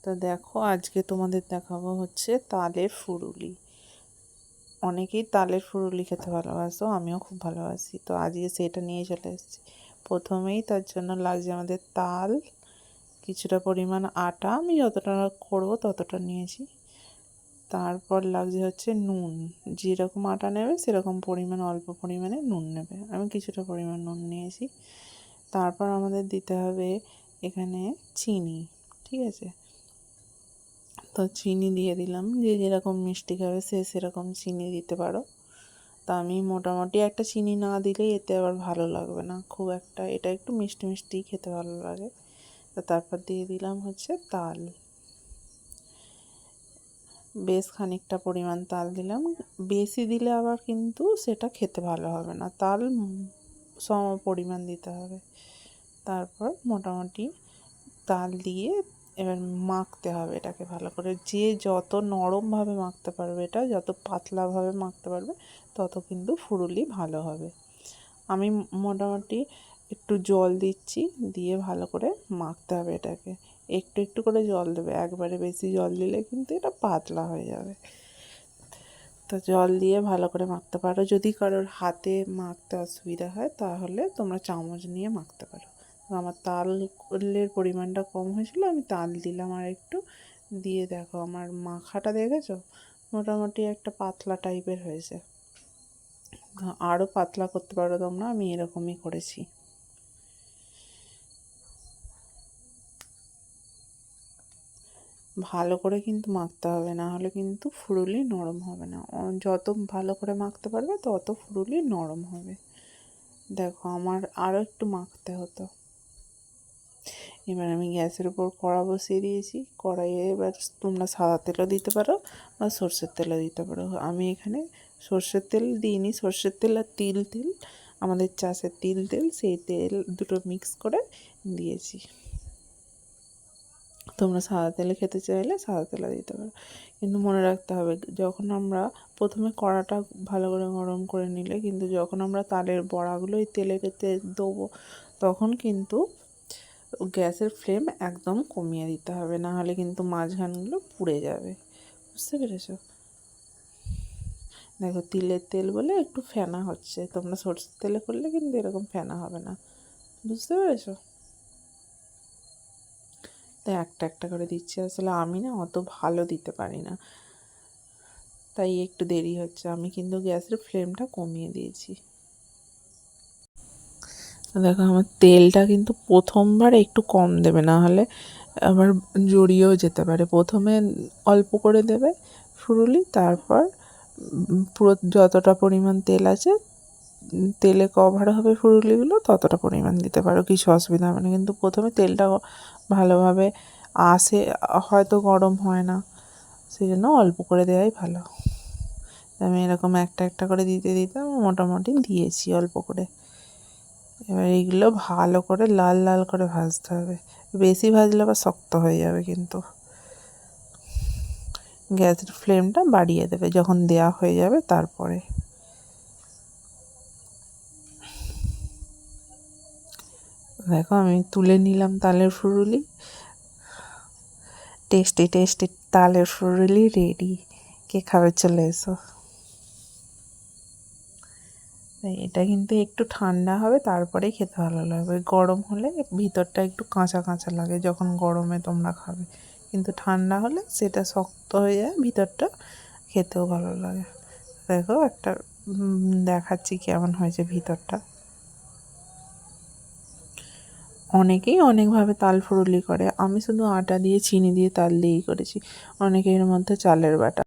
তো দেখো আজকে তোমাদের দেখাবো হচ্ছে তালের ফুরুলি। অনেকেই তালের ফুরুলি খেতে ভালোবাসো, আমিও খুব ভালোবাসি। তো আজকে সেটা নিয়ে চলে এসেছি। প্রথমেই তার জন্য লাগছে আমাদের তাল, কিছুটা পরিমাণ আটা, আমি যতটা করবো ততটা নিয়েছি। তারপর লাগছে হচ্ছে নুন, যেরকম আটা নেবে সেরকম পরিমাণ অল্প পরিমাণে নুন নেবে, আমি কিছুটা পরিমাণ নুন নিয়েছি। তারপর আমাদের দিতে হবে এখানে চিনি, ঠিক আছে। তো চিনি দিয়ে দিলাম, যে যেরকম মিষ্টি খাবে সে সেরকম চিনি দিতে পারো। তা আমি মোটামুটি একটা চিনি না দিলে এতে আবার ভালো লাগবে না খুব একটা, এটা একটু মিষ্টি মিষ্টি খেতে ভালো লাগে। তো তারপর দিয়ে দিলাম হচ্ছে তাল, বেশ খানিকটা পরিমাণ তাল দিলাম। বেশি দিলে আবার কিন্তু সেটা খেতে ভালো হবে না, তাল সম পরিমাণ দিতে হবে। তারপর মোটামুটি তাল দিয়ে এবার মাখতে হবে এটাকে ভালো করে, যে যত নরমভাবে মাখতে পারবে, এটা যত পাতলাভাবে মাখতে পারবে তত কিন্তু ফুরুলি ভালো হবে। আমি মোটামুটি একটু জল দিচ্ছি, দিয়ে ভালো করে মাখতে হবে এটাকে। একটু একটু করে জল দেবে, একবারে বেশি জল দিলে কিন্তু এটা পাতলা হয়ে যাবে। তো জল দিয়ে ভালো করে মাখতে পারো। যদি কারোর হাতে মাখতে অসুবিধা হয় তাহলে তোমরা চামচ নিয়ে মাখতে পারো। আমার তালের পরিমাণটা কম হয়েছিল, আমি তাল দিলাম আর একটু, দিয়ে দেখো আমার মাখাটা দেখেছো মোটামুটি একটা পাতলা টাইপের হয়েছে। আরও পাতলা করতে পারো তোমরা, আমি এরকমই করেছি। ভালো করে কিন্তু মাখতে হবে, না হলে কিন্তু ফুরুলি নরম হবে না। যত ভালো করে মাখতে পারবে তত ফুরুলি নরম হবে। দেখো আমার আরও একটু মাখতে হতো। এবার আমি গ্যাসের উপর কড়া বসিয়ে দিয়েছি। কড়াইয়ে এবার তোমরা সাদা তেলও দিতে পারো বা সর্ষের তেলও দিতে পারো। আমি এখানে সর্ষের তেল দিইনি, সর্ষের তেল আর তিল তেল, আমাদের চাষের তিল তেল, সেই তেল দুটো মিক্স করে দিয়েছি। তোমরা সাদা তেলে খেতে চাইলে সাদা তেলে দিতে পারো, কিন্তু মনে রাখতে হবে যখন আমরা প্রথমে কড়াটা ভালো করে গরম করে নিলে, কিন্তু যখন আমরা তালের বড়াগুলো এই তেলেতে দেবো তখন কিন্তু গ্যাসের ফ্লেম একদম কমিয়ে দিতে হবে, না হলে কিন্তু মাঝখানগুলো পুড়ে যাবে। বুঝতে পেরেছো? দেখো তিলের তেল বলে একটু ফেনা হচ্ছে, তোমরা সরষের তেলে করলে কিন্তু এরকম ফেনা হবে না। বুঝতে পেরেছো? তাই একটা একটা করে দিচ্ছি, আসলে আমি না অত ভালো দিতে পারি না, তাই একটু দেরি হচ্ছে। আমি কিন্তু গ্যাসের ফ্লেমটা কমিয়ে দিয়েছি। দেখো আমার তেলটা কিন্তু প্রথমবার একটু কম দেবে, না হলে আবার জড়িয়েও যেতে পারে। প্রথমে অল্প করে দেবে ফুরুলি, তারপর পুরো যতটা পরিমাণ তেল আছে তেলে কভার হবে ফুরুলিগুলো ততটা পরিমাণ দিতে পারো, কিছু অসুবিধা হবে না। কিন্তু প্রথমে তেলটা ভালোভাবে আসে, হয়তো গরম হয় না, সেই জন্য অল্প করে দেওয়াই ভালো। আমি এরকম একটা একটা করে দিতে দিতে মোটামুটি দিয়েছি অল্প করে। এবার এইগুলো ভালো করে লাল লাল করে ভাজতে হবে, বেশি ভাজলে আবার শক্ত হয়ে যাবে। কিন্তু গ্যাসের ফ্লেমটা বাড়িয়ে দেবে যখন দেওয়া হয়ে যাবে। তারপরে দেখো আমি তুলে নিলাম তালের ফুরুলি, টেস্টি টেস্টি তালের ফুরুলি রেডি। কে খাবে চলে এসো। এটা কিন্তু একটু ঠান্ডা হবে তারপরেই খেতে ভালো লাগবে, গরম হলে ভিতরটা একটু কাঁচা কাঁচা লাগে যখন গরমে তোমরা খাবে, কিন্তু ঠান্ডা হলে সেটা শক্ত হয়ে যায় ভিতরটা, খেতেও ভালো লাগে। দেখো একটা দেখাচ্ছি কেমন হয়েছে ভিতরটা। অনেকেই অনেকভাবে তাল ফুরুলি করে, আমি শুধু আটা দিয়ে চিনি দিয়ে তাল দিয়েই করেছি। অনেকে এর মধ্যে চালের বাটা